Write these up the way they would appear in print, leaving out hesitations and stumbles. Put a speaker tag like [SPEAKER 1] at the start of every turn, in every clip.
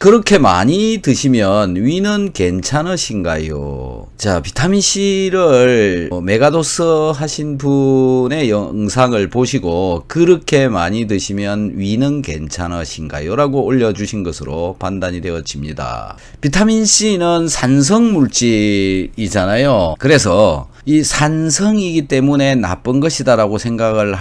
[SPEAKER 1] 그렇게 많이 드시면 위는 괜찮으신가요? 자, 비타민C를 메가도스 하신 분의 영상을 보시고 그렇게 많이 드시면 위는 괜찮으신가요? 라고 올려주신 것으로 판단이 되어집니다. 비타민C는 산성물질이잖아요. 그래서 이 산성이기 때문에 나쁜 것이다라고 생각을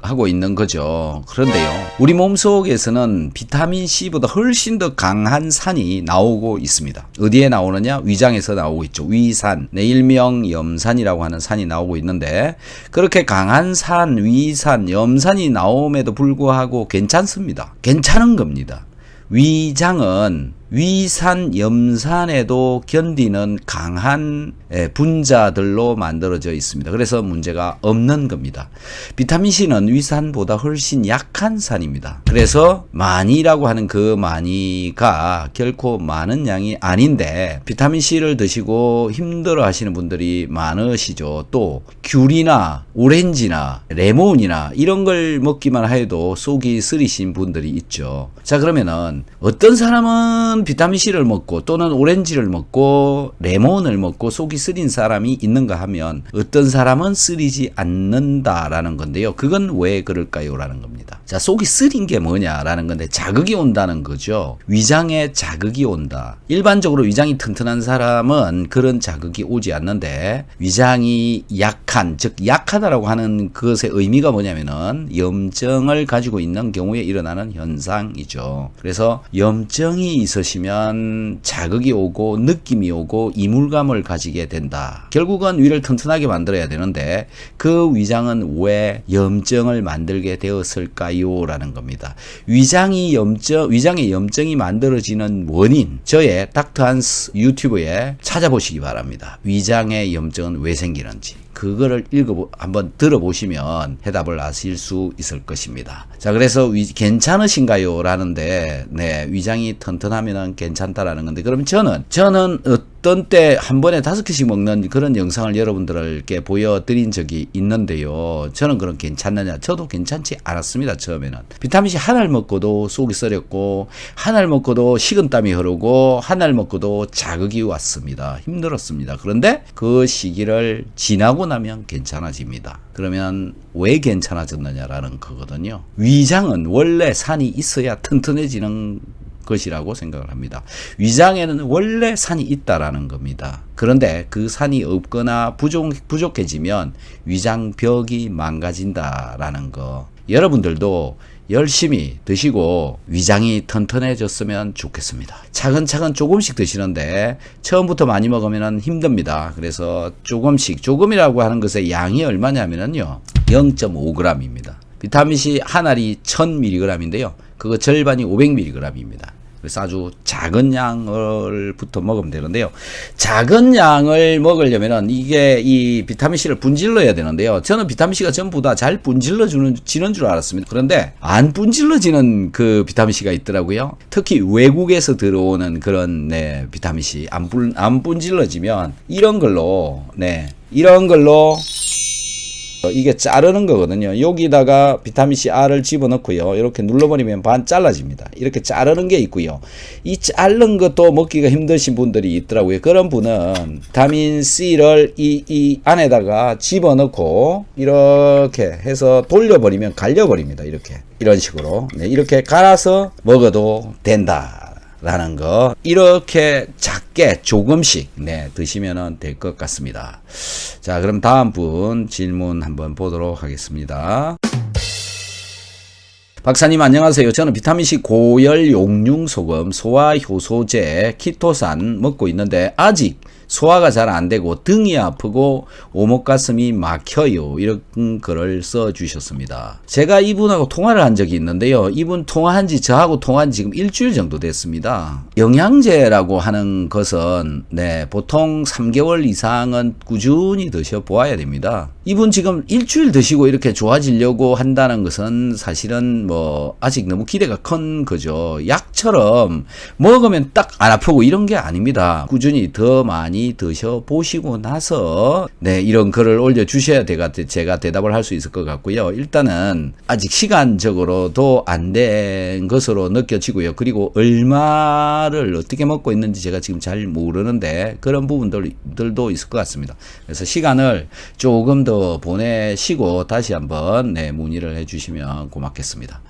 [SPEAKER 1] 하고 있는 거죠. 그런데요, 우리 몸속에서는 비타민C보다 훨씬 더 강한 산이 나오고 있습니다. 어디에 나오느냐? 위장에서 나오고 있죠. 위산, 일명 염산이라고 하는 산이 나오고 있는데, 그렇게 강한 산, 위산, 염산이 나옴에도 불구하고 괜찮습니다. 괜찮은 겁니다. 위장은 위산, 염산에도 견디는 강한 분자들로 만들어져 있습니다. 그래서 문제가 없는 겁니다. 비타민C는 위산보다 훨씬 약한 산입니다. 그래서 많이라고 하는 그 많이가 결코 많은 양이 아닌데, 비타민C를 드시고 힘들어 하시는 분들이 많으시죠. 또 귤이나 오렌지나 레몬이나 이런 걸 먹기만 해도 속이 쓰리신 분들이 있죠. 자, 그러면은 어떤 사람은 비타민C를 먹고 또는 오렌지를 먹고 레몬을 먹고 속이 쓰린 사람이 있는가 하면 어떤 사람은 쓰리지 않는다라는 건데요. 그건 왜 그럴까요? 라는 겁니다. 자, 속이 쓰린 게 뭐냐라는 건데, 자극이 온다는 거죠. 위장에 자극이 온다. 일반적으로 위장이 튼튼한 사람은 그런 자극이 오지 않는데, 위장이 약한, 즉 약하다라고 하는 것의 의미가 뭐냐면은 염증을 가지고 있는 경우에 일어나는 현상이죠. 그래서 염증이 있으시면 자극이 오고 느낌이 오고 이물감을 가지게 된다. 결국은 위를 튼튼하게 만들어야 되는데 그 위장은 왜 염증을 만들게 되었을까요? 라는 겁니다. 위장에 염증이 만들어지는 원인, 저의 닥터 한스 유튜브에 찾아보시기 바랍니다. 위장의 염증은 왜 생기는지. 그거를 한번 들어보시면 해답을 아실 수 있을 것입니다. 자, 그래서 괜찮으신가요? 라는데, 네, 위장이 튼튼하면 괜찮다라는 건데, 그럼 저는 어떤 때 한 번에 5개씩 먹는 그런 영상을 여러분들께 보여드린 적이 있는데요. 저는 그럼 괜찮느냐? 저도 괜찮지 않았습니다, 처음에는. 비타민C 하나를 먹고도 속이 쓰렸고, 하나를 먹고도 식은땀이 흐르고, 하나를 먹고도 자극이 왔습니다. 힘들었습니다. 그런데 그 시기를 지나고 나면 괜찮아집니다. 그러면 왜 괜찮아졌느냐라는 거거든요. 위장은 원래 산이 있어야 튼튼해지는 것이라고 생각을 합니다. 위장에는 원래 산이 있다라는 겁니다. 그런데 그 산이 없거나 부족해지면 위장벽이 망가진다라는 거. 여러분들도 열심히 드시고 위장이 튼튼해졌으면 좋겠습니다. 차근차근 조금씩 드시는데 처음부터 많이 먹으면 힘듭니다. 그래서 조금이라고 하는 것의 양이 얼마냐면요, 0.5g입니다. 비타민C 한 알이 1000mg인데요. 그거 절반이 500mg입니다. 그래서 아주 작은 양을부터 먹으면 되는데요. 작은 양을 먹으려면은 이게 이 비타민C를 분질러야 되는데요. 저는 비타민C가 전부 다 잘 분질러지는 줄 알았습니다. 그런데 안 분질러지는 그 비타민C가 있더라고요. 특히 외국에서 들어오는 그런 비타민C 안 분질러지면 이런 걸로 이게 자르는 거거든요. 여기다가 비타민C R을 집어넣고요. 이렇게 눌러버리면 반 잘라집니다. 이렇게 자르는 게 있고요. 이 자른 것도 먹기가 힘드신 분들이 있더라고요. 그런 분은 비타민C를 이 안에다가 집어넣고 이렇게 해서 돌려버리면 갈려버립니다. 이런 식으로. 네, 이렇게 갈아서 먹어도 된다. 라는 거, 이렇게 작게 조금씩 드시면 될 것 같습니다. 자, 그럼 다음 분 질문 한번 보도록 하겠습니다. 박사님 안녕하세요. 저는 비타민C 고열 용융소금 소화효소제 키토산 먹고 있는데 아직 소화가 잘 안되고 등이 아프고 오목가슴이 막혀요. 이런 글을 써주셨습니다. 제가 이분하고 통화를 한 적이 있는데요. 이분 저하고 통화한 지금 일주일 정도 됐습니다. 영양제라고 하는 것은 보통 3개월 이상은 꾸준히 드셔보아야 됩니다. 이분 지금 일주일 드시고 이렇게 좋아지려고 한다는 것은 사실은 뭐 아직 너무 기대가 큰 거죠. 약처럼 먹으면 딱 안 아프고 이런 게 아닙니다. 꾸준히 더 많이 드셔 보시고 나서 네, 이런 글을 올려주셔야 제가 대답을 할 수 있을 것 같고요. 일단은 아직 시간적으로도 안 된 것으로 느껴지고요. 그리고 얼마를 어떻게 먹고 있는지 제가 지금 잘 모르는데 그런 부분들도 있을 것 같습니다. 그래서 시간을 조금 더 보내시고 다시 한번 네, 문의를 해주시면 고맙겠습니다.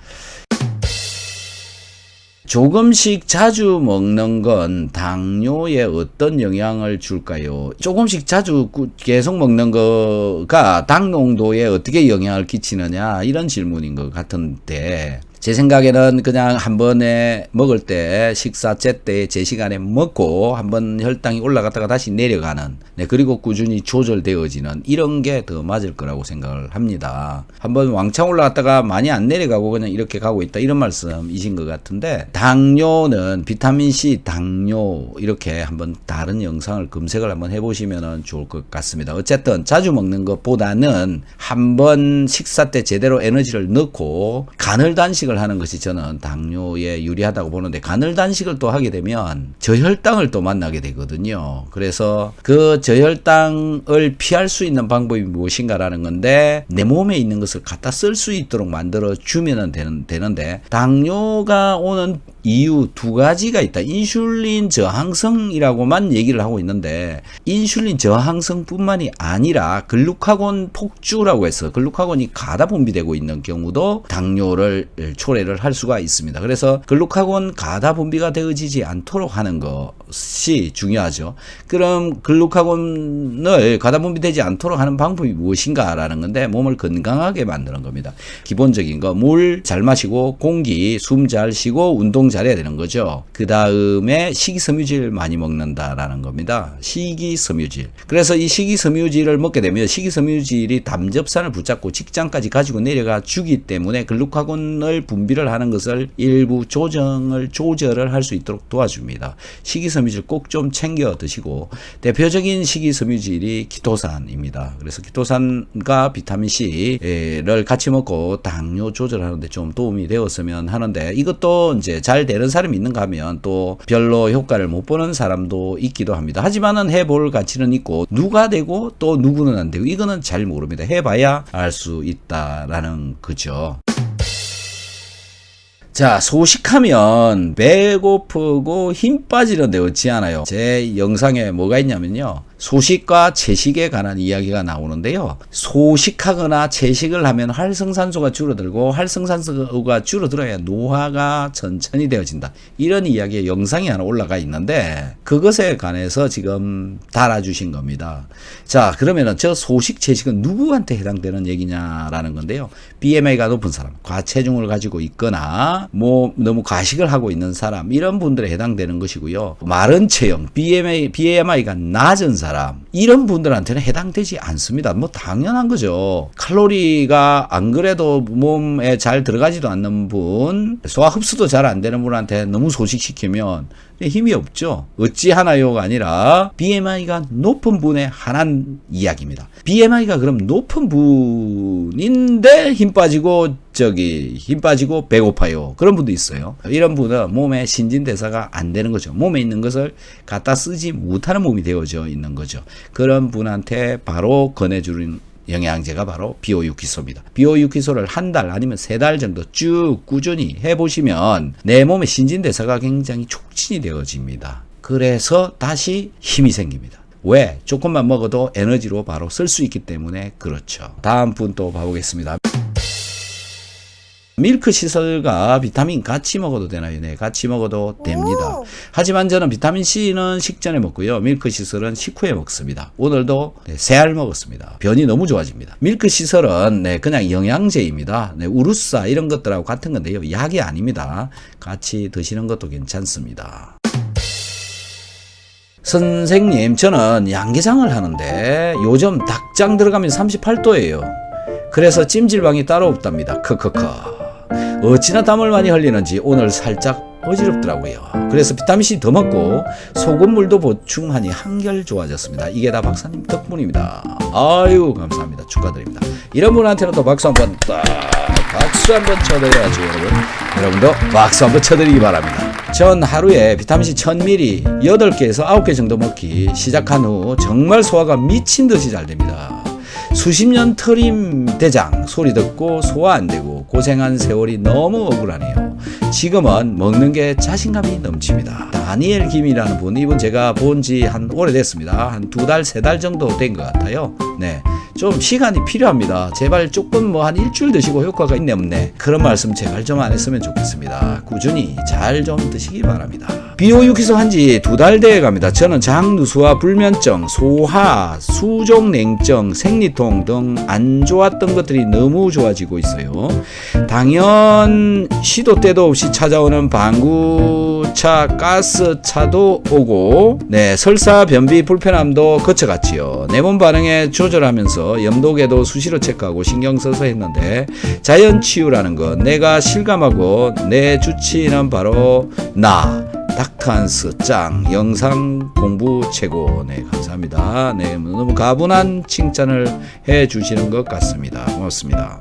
[SPEAKER 1] 조금씩 자주 먹는 건 당뇨에 어떤 영향을 줄까요? 조금씩 자주 계속 먹는 거가 당 농도에 어떻게 영향을 끼치느냐 이런 질문인 것 같은데 제 생각에는 그냥 한 번에 먹을 때 식사째 때 제 시간에 먹고 한번 혈당이 올라갔다가 다시 내려가는 네, 그리고 꾸준히 조절되어지는 이런 게 더 맞을 거라고 생각을 합니다. 한번 왕창 올라갔다가 많이 안 내려가고 그냥 이렇게 가고 있다 이런 말씀이신 것 같은데 당뇨는 비타민C 당뇨 이렇게 한번 다른 영상을 검색을 한번 해보시면 좋을 것 같습니다. 어쨌든 자주 먹는 것보다는 한번 식사 때 제대로 에너지를 넣고 간헐 단식 하는 것이 저는 당뇨에 유리하다고 보는데 간헐 단식을 또 하게 되면 저혈당을 또 만나게 되거든요. 그래서 그 저혈당을 피할 수 있는 방법이 무엇인가라는 건데 내 몸에 있는 것을 갖다 쓸 수 있도록 만들어 주면 되는데 당뇨가 오는 이유 두 가지가 있다. 인슐린 저항성이라고만 얘기를 하고 있는데 인슐린 저항성뿐만이 아니라 글루카곤 폭주라고 해서 글루카곤이 가다 분비되고 있는 경우도 당뇨를 초래를 할 수가 있습니다. 그래서 글루카곤 가다 분비가 되어지지 않도록 하는 것이 중요하죠. 그럼 글루카곤을 가다 분비되지 않도록 하는 방법이 무엇인가라는 건데 몸을 건강하게 만드는 겁니다. 기본적인 거 물 잘 마시고 공기 숨 잘 쉬고 운동 잘해야 되는 거죠. 그 다음에 식이섬유질 많이 먹는다라는 겁니다. 식이섬유질. 그래서 이 식이섬유질을 먹게 되면 식이섬유질이 담즙산을 붙잡고 직장까지 가지고 내려가 주기 때문에 글루카곤을 분비를 하는 것을 일부 조절을 할 수 있도록 도와줍니다. 식이섬유질 꼭 좀 챙겨 드시고 대표적인 식이섬유질이 키토산입니다. 그래서 키토산과 비타민C를 같이 먹고 당뇨 조절하는데 좀 도움이 되었으면 하는데 이것도 이제 잘 되는 사람이 있는가 하면 또 별로 효과를 못 보는 사람도 있기도 합니다. 하지만은 해볼 가치는 있고 누가 되고 또 누구는 안 되고 이거는 잘 모릅니다. 해봐야 알 수 있다라는 거죠. 자, 소식하면 배고프고 힘 빠지는데 어찌 하나요? 제 영상에 뭐가 있냐면요. 소식과 채식에 관한 이야기가 나오는데요. 소식하거나 채식을 하면 활성산소가 줄어들고 활성산소가 줄어들어야 노화가 천천히 되어진다. 이런 이야기의 영상이 하나 올라가 있는데 그것에 관해서 지금 달아주신 겁니다. 자, 그러면은 저 소식 채식은 누구한테 해당되는 얘기냐라는 건데요. BMI가 높은 사람, 과체중을 가지고 있거나 뭐 너무 과식을 하고 있는 사람 이런 분들에 해당되는 것이고요. 마른 체형, BMI가 낮은 사람 이런 분들한테는 해당되지 않습니다. 뭐 당연한 거죠. 칼로리가 안 그래도 몸에 잘 들어가지도 않는 분, 소화 흡수도 잘 안 되는 분한테 너무 소식시키면 힘이 없죠. 어찌하나요가 아니라 BMI가 높은 분에 한한 이야기입니다. BMI가 그럼 높은 분인데 힘 빠지고 배고파요. 그런 분도 있어요. 이런 분은 몸에 신진대사가 안 되는 거죠. 몸에 있는 것을 갖다 쓰지 못하는 몸이 되어져 있는 거죠. 그런 분한테 바로 권해주는 영양제가 바로 비오유키소입니다. 비오유키소를 한 달 아니면 3달 정도 쭉 꾸준히 해보시면 내 몸의 신진대사가 굉장히 촉진이 되어집니다. 그래서 다시 힘이 생깁니다. 왜? 조금만 먹어도 에너지로 바로 쓸 수 있기 때문에 그렇죠. 다음 분 또 봐보겠습니다. 밀크 시설과 비타민 같이 먹어도 되나요? 네, 같이 먹어도 됩니다. 하지만 저는 비타민C는 식전에 먹고요. 밀크 시설은 식후에 먹습니다. 오늘도 3알 먹었습니다. 변이 너무 좋아집니다. 밀크 시설은 그냥 영양제입니다. 우루사 이런 것들하고 같은 건데요. 약이 아닙니다. 같이 드시는 것도 괜찮습니다. 선생님, 저는 양계장을 하는데 요즘 닭장 들어가면 38도예요. 그래서 찜질방이 따로 없답니다. 크크크. 어찌나 땀을 많이 흘리는지 오늘 살짝 어지럽더라고요. 그래서 비타민C 더 먹고 소금물도 보충하니 한결 좋아졌습니다. 이게 다 박사님 덕분입니다. 아유 감사합니다. 축하드립니다. 이런 분한테는 또 박수 한번 박수 한번 쳐드려야죠. 여러분도 박수 한번 쳐드리기 바랍니다. 전 하루에 비타민C 1000ml 8개에서 9개 정도 먹기 시작한 후 정말 소화가 미친 듯이 잘 됩니다. 수십 년 터림 대장 소리 듣고 소화 안 되고 고생한 세월이 너무 억울하네요. 지금은 먹는 게 자신감이 넘칩니다. 다니엘 김이라는 분, 이분 제가 본 지 한 오래됐습니다. 한 2달, 3달 정도 된 것 같아요. 네. 좀 시간이 필요합니다. 제발 조금 뭐 한 일주일 드시고 효과가 있네 없네. 그런 말씀 제발 좀 안 했으면 좋겠습니다. 꾸준히 잘 좀 드시기 바랍니다. 비호육해소 한지 2달 돼 갑니다. 저는 장누수와 불면증, 소화, 수족냉증, 생리통 등 안 좋았던 것들이 너무 좋아지고 있어요. 당연 시도 때도 없이 찾아오는 방구차, 가스차도 오고, 네, 설사 변비 불편함도 거쳐갔지요. 내 몸 반응에 조절하면서 염독에도 수시로 체크하고 신경 써서 했는데 자연 치유라는 것 내가 실감하고 내 주치는 바로 나 닥터한스 짱 영상 공부 최고. 네 감사합니다. 네 너무 가분한 칭찬을 해 주시는 것 같습니다. 고맙습니다.